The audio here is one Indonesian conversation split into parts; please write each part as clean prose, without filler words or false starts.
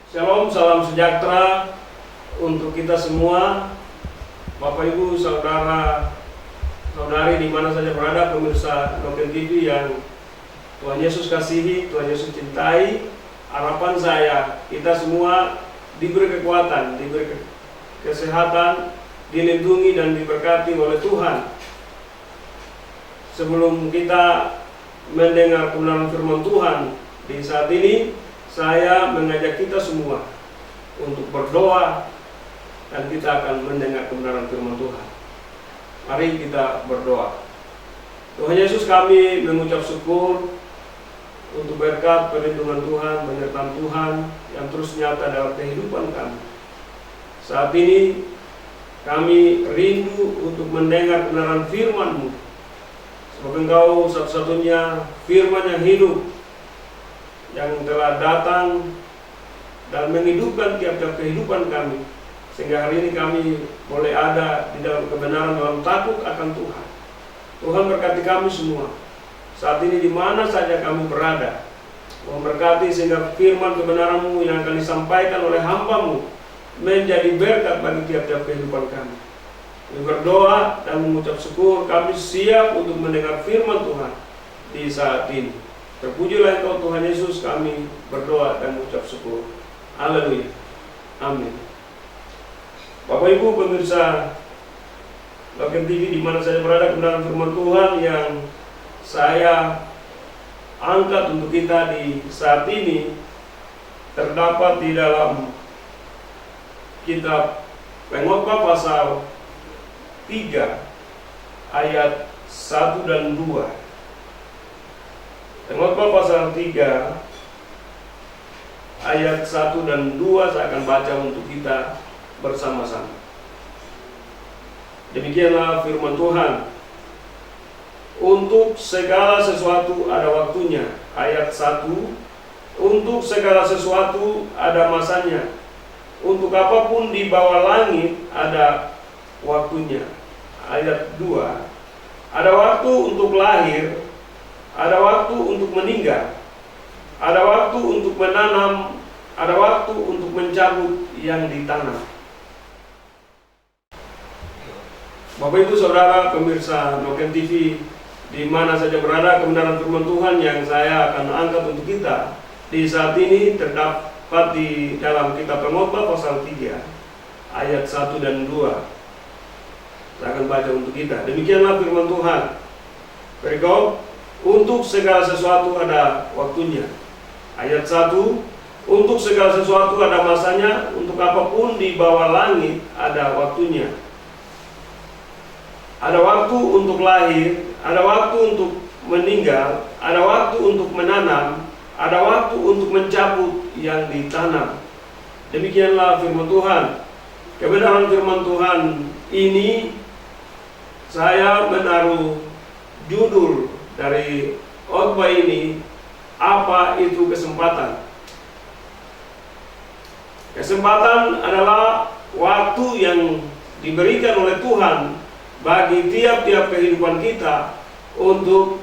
Shalom, salam sejahtera untuk kita semua, Bapak Ibu, saudara, saudari di mana saja berada, pemirsa Noken TV yang Tuhan Yesus kasihi, Tuhan Yesus cintai. Harapan saya, kita semua diberi kekuatan, diberi kesehatan, dilindungi dan diberkati oleh Tuhan. Sebelum kita mendengar kebenaran firman Tuhan di saat ini, saya mengajak kita semua untuk berdoa dan kita akan mendengar kebenaran firman Tuhan. Mari kita berdoa. Tuhan Yesus, kami mengucap syukur untuk berkat perlindungan Tuhan, penyertaan Tuhan yang terus nyata dalam kehidupan kami. Saat ini kami rindu untuk mendengar kebenaran firman-Mu, sebab Engkau satu-satunya firman yang hidup, yang telah datang dan menghidupkan tiap-tiap kehidupan kami, sehingga hari ini kami boleh ada di dalam kebenaran, dalam takut akan Tuhan. Tuhan berkati kami semua saat ini di mana saja kami berada. Tuhan berkati sehingga firman kebenaran-Mu yang akan disampaikan oleh hamba-Mu menjadi berkat bagi tiap-tiap kehidupan kami. Kami berdoa dan mengucap syukur, kami siap untuk mendengar firman Tuhan di saat ini. Terpujilah Engkau Tuhan Yesus, kami berdoa dan mengucap syukur. Haleluya. Amin. Bapak Ibu pemirsa Noken TV di mana saya berada, kebenaran firman Tuhan yang saya angkat untuk kita di saat ini terdapat di dalam kitab Pengkhotbah pasal 3 ayat 1 dan 2. Pengkhotbah pasal 3 ayat 1 dan 2 saya akan baca untuk kita bersama-sama. Demikianlah firman Tuhan. Untuk segala sesuatu ada waktunya. Ayat 1. Untuk segala sesuatu ada masanya. Untuk apapun di bawah langit ada waktunya. Ayat 2. Ada waktu untuk lahir, ada waktu untuk meninggal, ada waktu untuk menanam, ada waktu untuk mencabut yang ditanam. Bapak Ibu Saudara pemirsa Noken TV di mana saja berada, kebenaran firman Tuhan yang saya akan angkat untuk kita di saat ini terdapat di dalam kitab Pengkhotbah pasal 3 ayat 1 dan 2. Saya akan baca untuk kita. Demikianlah firman Tuhan. Berikut, untuk segala sesuatu ada waktunya. Ayat 1, untuk segala sesuatu ada masanya, untuk apapun di bawah langit ada waktunya. Ada waktu untuk lahir, ada waktu untuk meninggal, ada waktu untuk menanam, ada waktu untuk mencabut yang ditanam. Demikianlah firman Tuhan. Kebenaran firman Tuhan ini saya menaruh judul dari khotbah ini, apa itu kesempatan? Kesempatan adalah waktu yang diberikan oleh Tuhan bagi tiap-tiap kehidupan kita untuk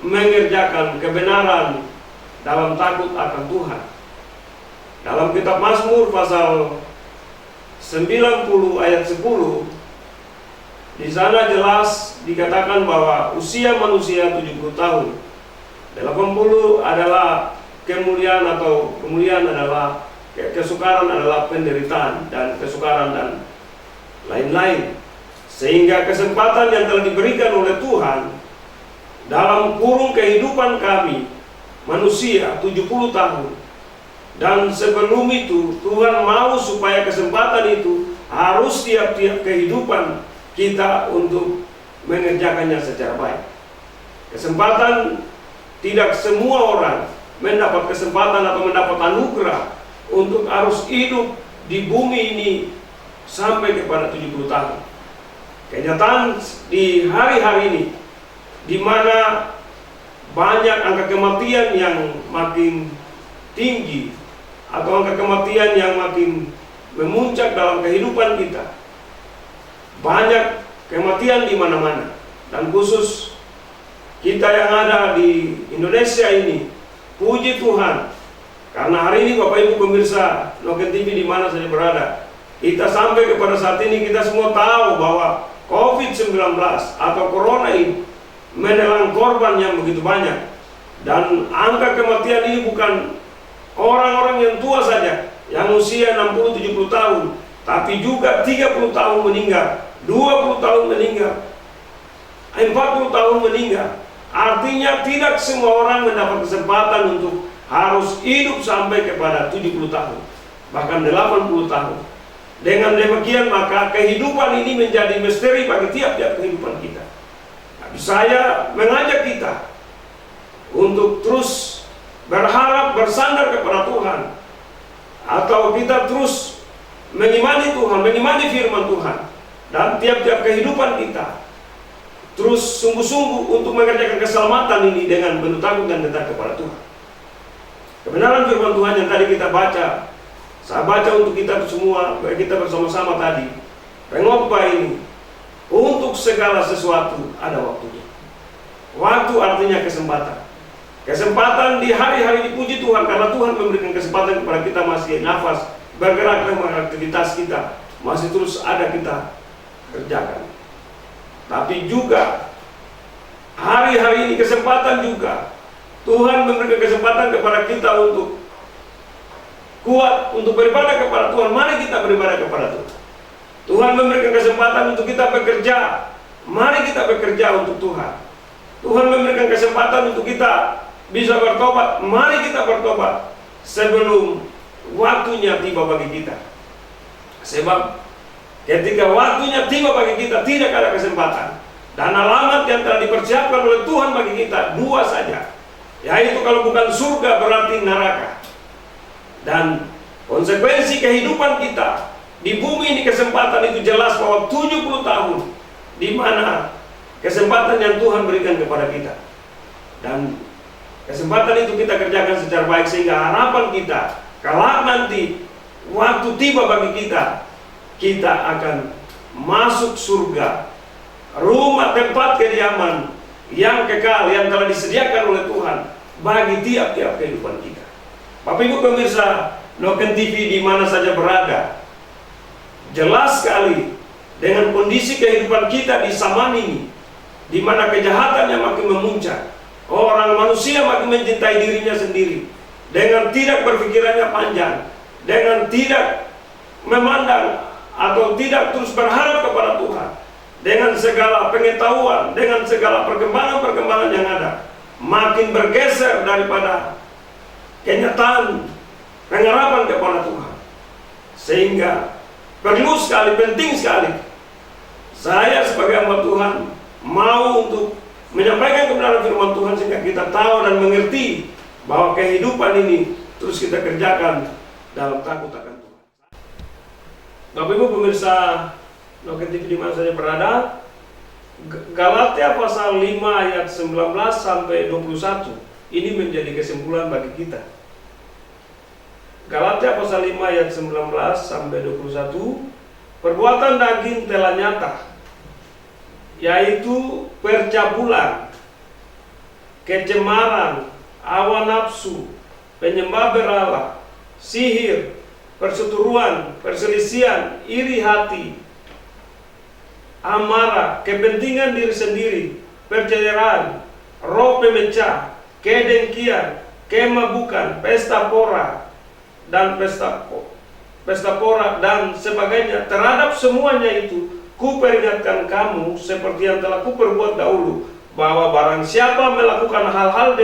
mengerjakan kebenaran dalam takut akan Tuhan. Dalam kitab Mazmur pasal 90 ayat 10, di sana jelas dikatakan bahwa usia manusia 70 tahun. 80 adalah kemuliaan, atau kemuliaan adalah kesukaran, adalah penderitaan dan kesukaran dan lain-lain. Sehingga kesempatan yang telah diberikan oleh Tuhan dalam kurung kehidupan kami manusia 70 tahun. Dan sebelum itu Tuhan mau supaya kesempatan itu harus tiap-tiap kehidupan kita untuk mengerjakannya secara baik. Kesempatan, tidak semua orang mendapat kesempatan atau mendapat anugerah untuk harus hidup di bumi ini sampai kepada 70 tahun. Kenyataan di hari-hari ini, di mana banyak angka kematian yang makin tinggi atau angka kematian yang makin memuncak dalam kehidupan kita. Banyak kematian di mana-mana, dan khusus kita yang ada di Indonesia ini, puji Tuhan, Karena hari ini Bapak Ibu pemirsa Noken TV di mana saja berada, kita sampai kepada saat ini kita semua tahu bahwa COVID-19 atau Corona ini menelan korban yang begitu banyak. Dan angka kematian ini bukan orang-orang yang tua saja, yang usia 60-70 tahun, tapi juga 30 tahun meninggal, 20 tahun meninggal, 40 tahun meninggal. Artinya tidak semua orang mendapat kesempatan untuk harus hidup sampai kepada 70 tahun, bahkan 80 tahun. Dengan demikian maka kehidupan ini menjadi misteri bagi tiap-tiap kehidupan kita. Tapi saya mengajak kita untuk terus berharap, bersandar kepada Tuhan, atau kita terus mengimani Tuhan, mengimani firman Tuhan, dan tiap-tiap kehidupan kita terus sungguh-sungguh untuk mengerjakan keselamatan ini dengan penuh takut dan dekat kepada Tuhan. Kebenaran firman Tuhan yang tadi kita baca, saya baca untuk kita semua, kita bersama-sama tadi. Pengkhotbah ini, untuk segala sesuatu ada waktunya. Waktu artinya kesempatan. Kesempatan di hari-hari dipuji Tuhan, karena Tuhan memberikan kesempatan kepada kita masih nafas, bergerak dengan aktivitas kita, masih terus ada kita kerjakan. Tapi juga hari-hari ini kesempatan juga Tuhan memberikan kesempatan kepada kita untuk kuat, untuk beribadah kepada Tuhan. Mari kita beribadah kepada Tuhan. Tuhan memberikan kesempatan untuk kita bekerja. Mari kita bekerja untuk Tuhan. Tuhan memberikan kesempatan untuk kita bisa bertobat. Mari kita bertobat sebelum waktunya tiba bagi kita. Sebab ketika waktunya tiba bagi kita, tidak ada kesempatan. Dan alamat yang telah dipersiapkan oleh Tuhan bagi kita dua saja, yaitu kalau bukan surga berarti neraka. Dan konsekuensi kehidupan kita di bumi ini, kesempatan itu jelas bahwa 70 tahun di mana kesempatan yang Tuhan berikan kepada kita. Dan kesempatan itu kita kerjakan secara baik, sehingga harapan kita kalau nanti waktu tiba bagi kita, kita akan masuk surga, rumah tempat kediaman yang kekal yang telah disediakan oleh Tuhan bagi tiap-tiap kehidupan kita. Bapak Ibu pemirsa Noken TV di mana saja berada, jelas sekali dengan kondisi kehidupan kita di zaman ini, di mana kejahatannya makin memuncak, orang manusia makin mencintai dirinya sendiri, dengan tidak berpikirannya panjang, dengan tidak memandang atau tidak terus berharap kepada Tuhan, dengan segala pengetahuan, dengan segala perkembangan-perkembangan yang ada, makin bergeser daripada kenyataan pengharapan kepada Tuhan. Sehingga perlu sekali, penting sekali, saya sebagai hamba Tuhan mau untuk menyampaikan kebenaran firman Tuhan, sehingga kita tahu dan mengerti bahwa kehidupan ini terus kita kerjakan dalam takut akan Tuhan. Bapak Ibu pemirsa Noken TV di mana saja berada, Galatia pasal 5 ayat 19 sampai 21 ini menjadi kesimpulan bagi kita. Galatia pasal 5 ayat 19 sampai 21, perbuatan daging telah nyata, yaitu percabulan, kecemaran, hawa nafsu, penyembah berhala, sihir, perseteruan, perselisihan, iri hati, amarah, kepentingan diri sendiri, perceraian, roh pemecah, kedengkian, kemabukan, pesta pora dan pesta pora dan sebagainya. Terhadap semuanya itu kuperingatkan kamu seperti yang telah kuperbuat dahulu, bahwa barang siapa melakukan hal-hal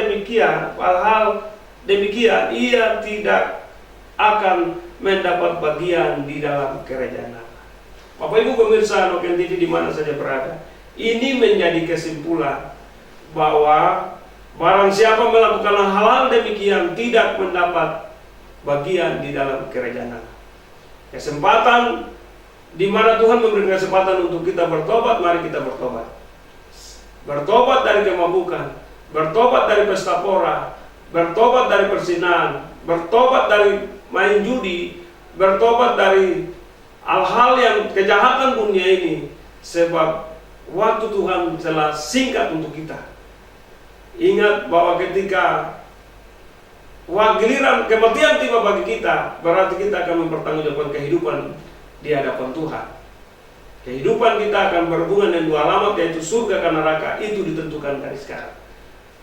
demikian, ia tidak akan mendapat bagian di dalam kerajaan Allah. Bapak Ibu pemirsa Noken TV di mana saja berada, ini menjadi kesimpulan bahwa barang siapa melakukan hal-hal demikian tidak mendapat bagian di dalam kerajaan Allah. Kesempatan di mana Tuhan memberikan kesempatan untuk kita bertobat, mari kita bertobat. Bertobat dari kemabukan, bertobat dari pesta pora, bertobat dari persinahan, bertobat dari main judi, bertobat dari hal-hal yang kejahatan dunia ini, sebab waktu Tuhan telah singkat untuk kita. Ingat bahwa ketika giliran kematian tiba bagi kita, berarti kita akan mempertanggungjawabkan kehidupan di hadapan Tuhan. Kehidupan kita akan berhubungan dengan dua alamat, yaitu surga dan neraka. Itu ditentukan dari sekarang.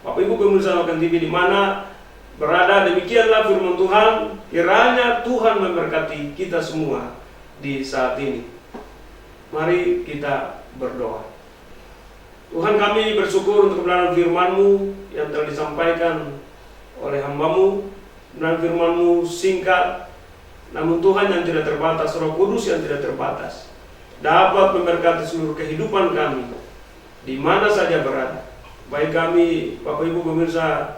Bapak Ibu pemirsa Noken TV di mana berada, demikianlah firman Tuhan. Kiranya Tuhan memberkati kita semua di saat ini. Mari kita berdoa. Tuhan, kami bersyukur untuk kebenaran firman-Mu yang telah disampaikan oleh hamba-Mu. Dan firman-Mu singkat, namun Tuhan yang tidak terbatas, Roh Kudus yang tidak terbatas, dapat memberkati seluruh kehidupan kami di mana saja berada. Baik kami, Bapak Ibu pemirsa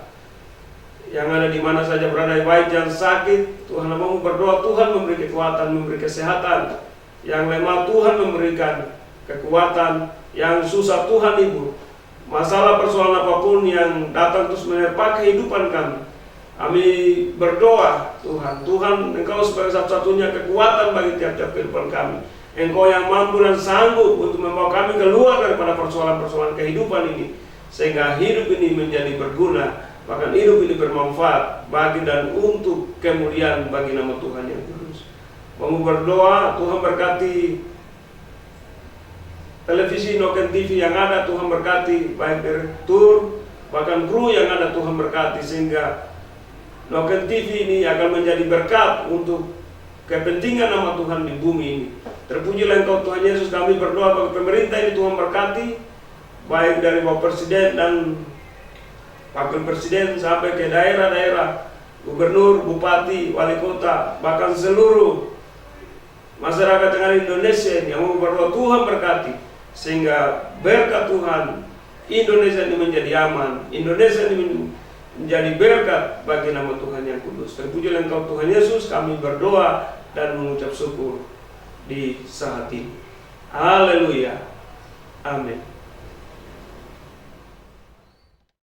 yang ada di mana saja berada, baik yang sakit, Tuhan hamba-Mu berdoa, Tuhan memberi kekuatan, memberi kesehatan. Yang lemah, Tuhan memberikan kekuatan. Yang susah, Tuhan hibur. Masalah persoalan apapun yang datang terus menerpa kehidupan kami, kami berdoa, Tuhan, Engkau sebagai satu-satunya kekuatan bagi tiap-tiap kehidupan kami. Engkau yang mampu dan sanggup untuk membawa kami keluar daripada persoalan-persoalan kehidupan ini, sehingga hidup ini menjadi berguna, bahkan hidup ini bermanfaat bagi dan untuk kemuliaan bagi nama Tuhan yang kudus. Kami berdoa, Tuhan berkati televisi Noken TV yang ada, Tuhan berkati baik direktur, bahkan kru yang ada, Tuhan berkati, sehingga Noken TV ini akan menjadi berkat untuk kepentingan nama Tuhan di bumi ini. Terpujilah Engkau Tuhan Yesus. Kami berdoa bagi pemerintah ini, Tuhan berkati, baik dari Bapak Presiden dan Wakil Presiden sampai ke daerah-daerah, gubernur, bupati, wali kota, bahkan seluruh masyarakat yang ada di Indonesia ini, yang mau berdoa, Tuhan berkati, sehingga berkat Tuhan Indonesia ini menjadi aman, Indonesia ini menjadi berkat bagi nama Tuhan yang kudus. Terpujilah Engkau Tuhan Yesus. Kami berdoa dan mengucap syukur di saat ini. Haleluya. Amin.